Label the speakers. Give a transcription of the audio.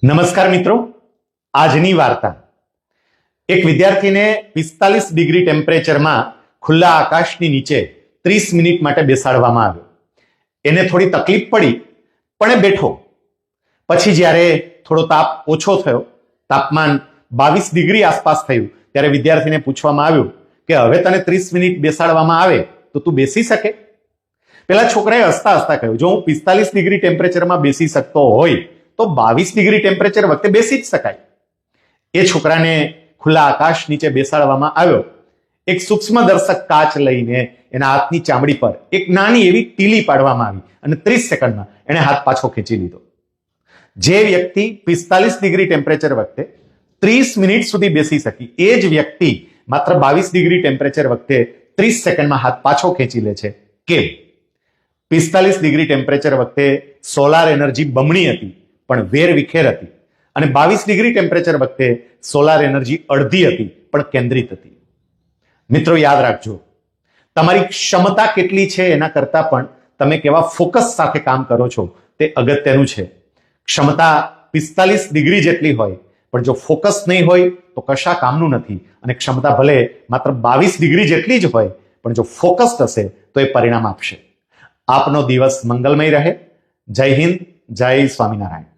Speaker 1: નમસ્કાર મિત્રો, આજની વાર્તા. એક વિદ્યાર્થીને 45 ડિગ્રી ટેમ્પરેચરમાં ખુલ્લા આકાશની નીચે 30 મિનિટ માટે બેસાડવામાં આવ્યો. એને થોડી તકલીફ પડી, પણ એ બેઠો. પછી જ્યારે થોડો તાપ ઓછો થયો, તાપમાન 22 ડિગ્રી આસપાસ થયું, ત્યારે વિદ્યાર્થીને પૂછવામાં આવ્યું કે હવે તને 30 મિનિટ બેસાડવામાં આવે તો તું બેસી શકે? પેલા છોકરાએ હસતા હસતા કહ્યું, જો હું 45 ડિગ્રી ટેમ્પરેચરમાં બેસી શકતો હોય તો 22 ડિગ્રી ટેમ્પરેચર વખતે બેસી જ શકાય. એ છોકરાને ખુલ્લા આકાશ નીચે બેસાડવામાં આવ્યો. એક સૂક્ષ્મદર્શક કાચ લઈને એના હાથની ચામડી પર એક નાની એવી ટીલી પાડવામાં આવી અને 30 સેકન્ડમાં એને હાથ પાછો ખેંચી લીધો. જે વ્યક્તિ 45 ડિગ્રી ટેમ્પરેચર વખતે 30 મિનિટ સુધી બેસી શકી, એ જ વ્યક્તિ માત્ર 22 ડિગ્રી ટેમ્પરેચર વખતે 30 સેકન્ડમાં હાથ પાછો ખેંચી લે છે. કેમ? 45 ડિગ્રી ટેમ્પરેચર વખતે સોલાર એનર્જી બમણી હતી પણ વેર વિખેર હતી, અને 22 ડિગ્રી ટેમ્પરેચર વખતે સોલાર એનર્જી અડધી હતી પણ કેન્દ્રિત હતી. મિત્રો, યાદ રાખજો, તમારી ક્ષમતા કેટલી છે એના કરતા પણ તમે કેવા ફોકસ સાથે કામ કરો છો તે અગત્યનું છે. ક્ષમતા 45 ડિગ્રી જેટલી હોય, પણ જો ફોકસ નહીં હોય તો કશા કામનું નથી. અને ક્ષમતા ભલે માત્ર 22 ડિગ્રી જેટલી જ હોય, પણ જો ફોકસ્ડ હશે તો એ પરિણામ આપશે. આપનો દિવસ મંગલમય રહે. જય હિન્દ, જય સ્વામિનારાયણ.